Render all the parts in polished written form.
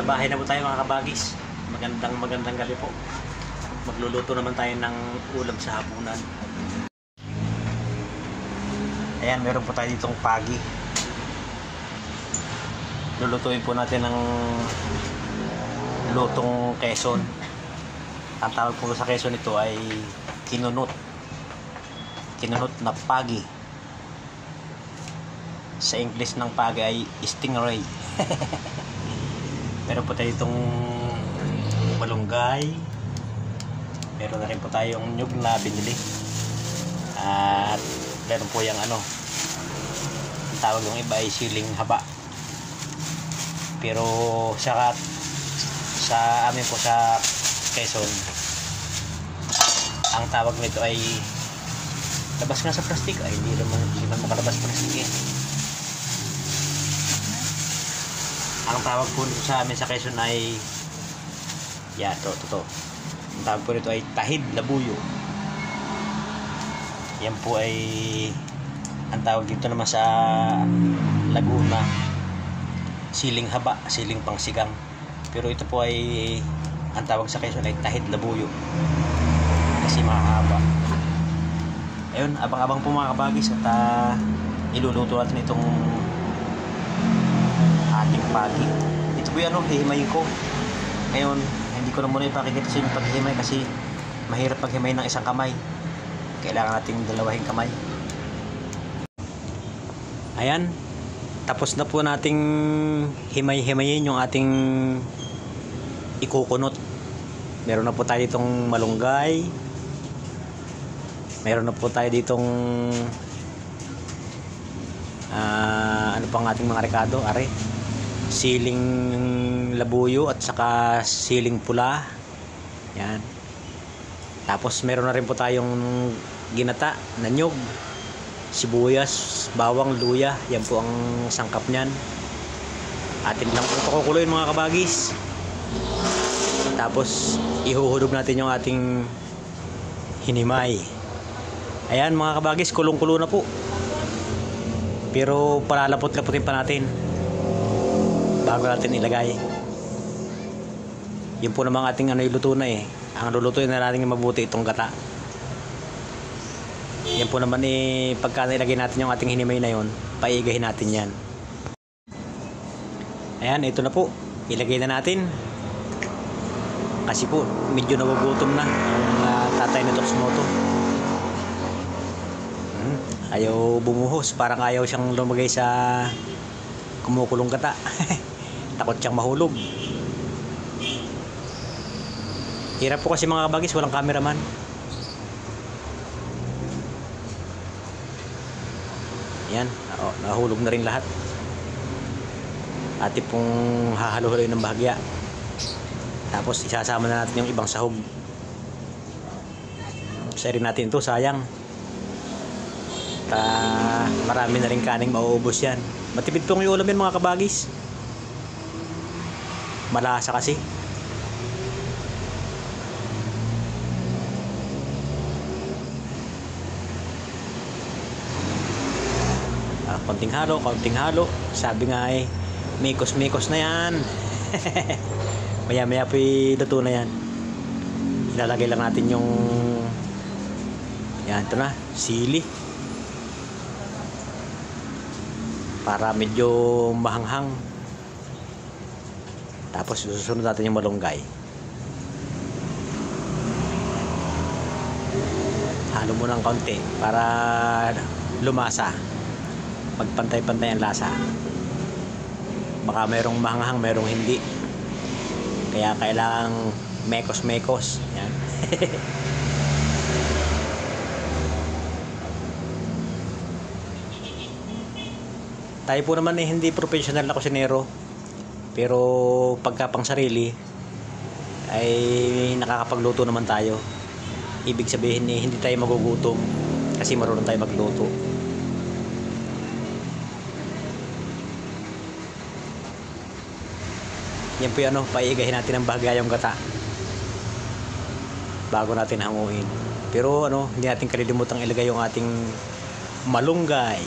bahay na po tayo mga kabagis. Magandang gabi po. Magluluto naman tayo ng ulam sa hapunan. Ayan, meron po tayo ditong pagi. Lulutuin po natin ng lutong Quezon. Ang tawag po sa Quezon ito ay kinunot. Kinunot na pagi. Sa English ng pagi ay stingray. Meron po tayo itong malunggay. Meron na rin po tayong nyug na binili. At meron po yung ang tawag ng iba ay siling haba. Pero sa amin po sa Quezon, ang tawag nito ay labas nga sa plastic. Ay hindi naman makalabas plastic eh. Ang tawag po nito sa amin sa Quezon ay to. Ang tawag po nito ay tahid labuyo. Yan po ay ang tawag dito naman sa Laguna siling haba, siling pangsigang. Pero ito po ay ang tawag sa Quezon ay tahid labuyo kasi mahaba. Ayun, abang-abang po mga kabagis at iluluto natin itong ating pagi. Ito po yung hihimay ko. Ngayon, hindi ko na muna ipakikita sa inyo paghihimay kasi mahirap paghimay ng isang kamay. Kailangan nating dalawahing kamay. Ayan, tapos na po nating himay-himayin yung ating ikukunot. Meron na po tayo ditong malunggay. Meron na po tayo ditong ano pang ating mga rekado, siling labuyo at saka siling pula. Yan. Tapos meron na rin po tayong ginata na nyug, sibuyas, bawang, luya. Yan po ang sangkap niyan. Atin lang po kukuloyin mga kabagis. Tapos ihuhulog natin yung ating hinimay. Ayan mga kabagis, kulong-kulo na po. Pero palalapot-laputin pa natin bago natin ilagay. Yun po namang ating iluto na eh. Ang lulutuin na natin mabuti itong gata. Yan po naman pagka nilagay natin yung ating hinimay na yun, paigahin natin yan. Ayan, ito na po. Ilagay na natin. Kasi po medyo nagugutom na ang tatay na Toksmoto. Ayaw bumuhos, parang ayaw siyang lumagay sa kumukulong gata. Takot siyang mahulog. Hirap po kasi mga kabagis, walang cameraman. Yan, nahulog na rin lahat. Ati pong hahalo-haloy ng bahagya. Tapos isasama na natin yung ibang sahog. Isa rin natin ito, sayang. Marami na rin kaning mauubos yan. Matipid pong yung ulam yan mga kabagis. Malasa kasi. Konting halo. Sabi nga mikos-mikos na yan. Maya-maya po luto na yan. Ilalagay lang natin yung yan, ito na, sili. Para medyo mahanghang. Tapos susunod natin yung malunggay. Halo mo ng kaunti para lumasa. Magpantay-pantay ang lasa. Baka merong mahanghang, merong hindi. Kaya kailangang mekos-mekos. Yan. Tayo po naman hindi professional na kusinero. Pero pagka pang sarili ay nakakapagluto naman tayo. Ibig sabihin hindi tayo magugutom kasi marunong tayo magluto. Yan po yung paigahin natin ng bahagya yung gata bago natin hanguin. Pero hindi natin kalilimutang ilagay yung ating malunggay.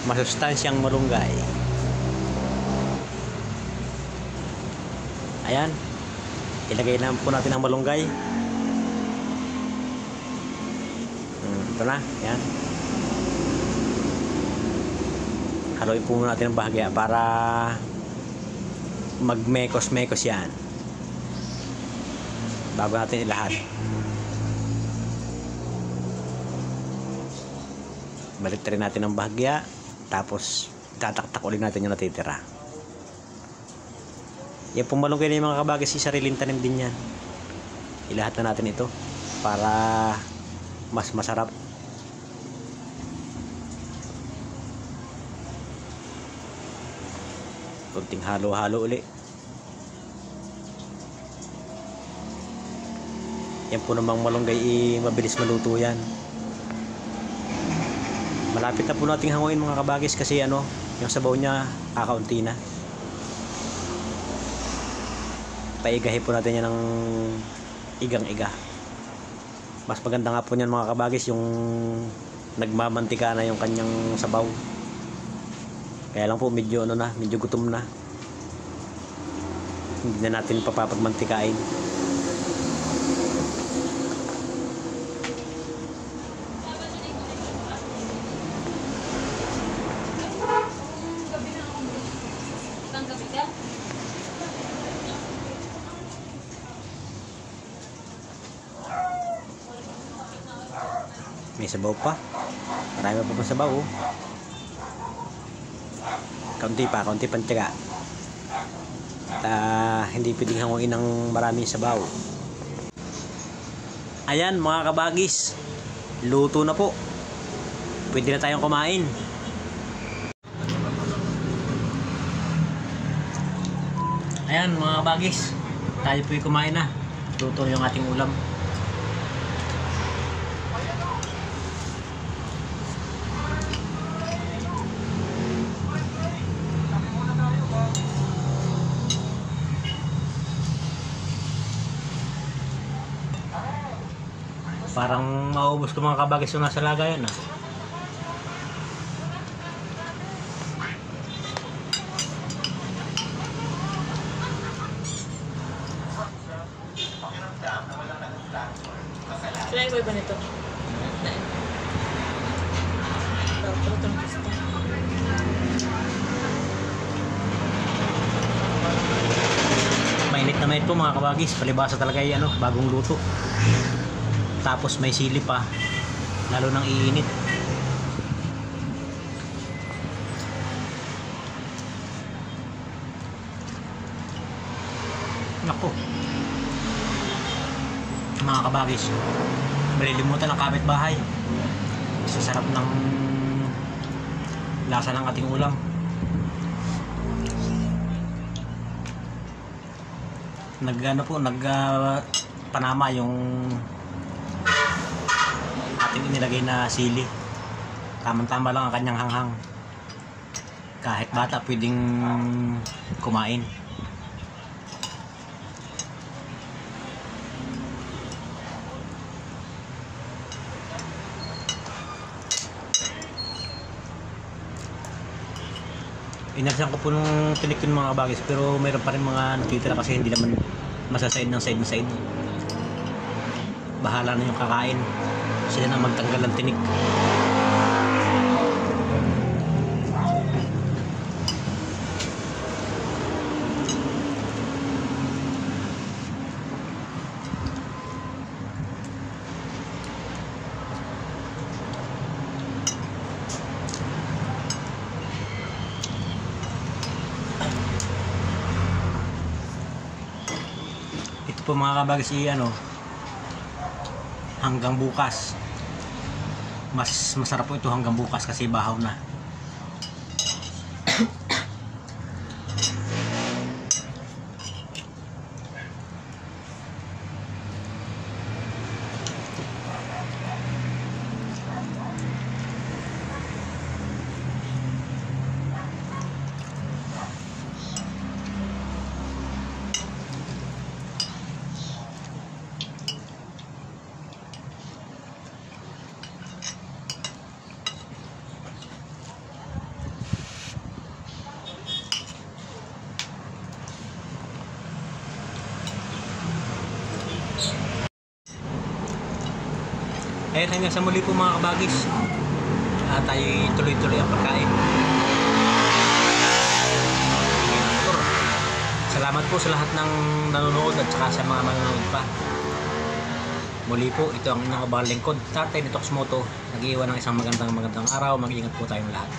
Masustansyang malunggay. Ayan. Ilagay na po natin ang malunggay. Ito na. Ayan. Haluin po muna natin ang bahagya para magmekos-mekos yan. Bago natin ilahat. Balik rin natin ang bahagya. Tapos tataktak ulit natin yung natitira. Yan pong malunggay na yung mga kabagis, sariling tanim din yan. Ilahat na natin ito para mas masarap. Kunting halo-halo uli. Yan po namang malunggay, mabilis maluto yan. Malapit na po nating hanguin mga kabagis kasi yung sabaw niya kakaunti na. Paigahin po natin yan ng igang-iga. Mas maganda nga po niyan mga kabagis yung nagmamantika na yung kanyang sabaw. Kaya lang po medyo medyo gutom na. Hindi na natin papapagmantikain. May sabaw pa. Marami pa sabaw. Kaunti pang tiyaga. At hindi pwedeng hanguin ng maraming sabaw. Ayan mga kabagis, luto na po. Pwede na tayong kumain. Ayan mga kabagis, tayo po'y kumain na. Luto yung ating ulam. Parang maubos ko mga kabagis yung nasa lagayan ah. Try ko iba nito. Mainit na mainit po mga kabagis. Palibasa talaga yung bagong luto. Tapos may sili pa, lalo nang iinit. Naku, mga kabagis, malilimutan ang kapitbahay sa sarap ng lasa ng ating ulam. Panama yung ating inilagay na sili. Tamang-tama lang ang kanyang hanghang. Kahit bata pwedeng kumain. Inarsan ko po nung tinik yung mga bagis, pero mayroon pa rin mga natitira kasi hindi naman masasaid ng side na side. Bahala na yung kakain. Sila na magtanggal ng tinik. Ito po mga kabagis hanggang bukas. Mas masarap po ito hanggang bukas kasi bahaw na. Eh, hanggang sa muli po mga kabagis. Tayo tuloy-tuloy ang pagkain. Salamat po sa lahat ng nanonood at saka sa mga manonood pa. Muli po, ito ang inyong kabalang lingkod, Tatay Nitox Moto. Nag-iwan ng isang magandang araw. Mag-iingat po tayong lahat.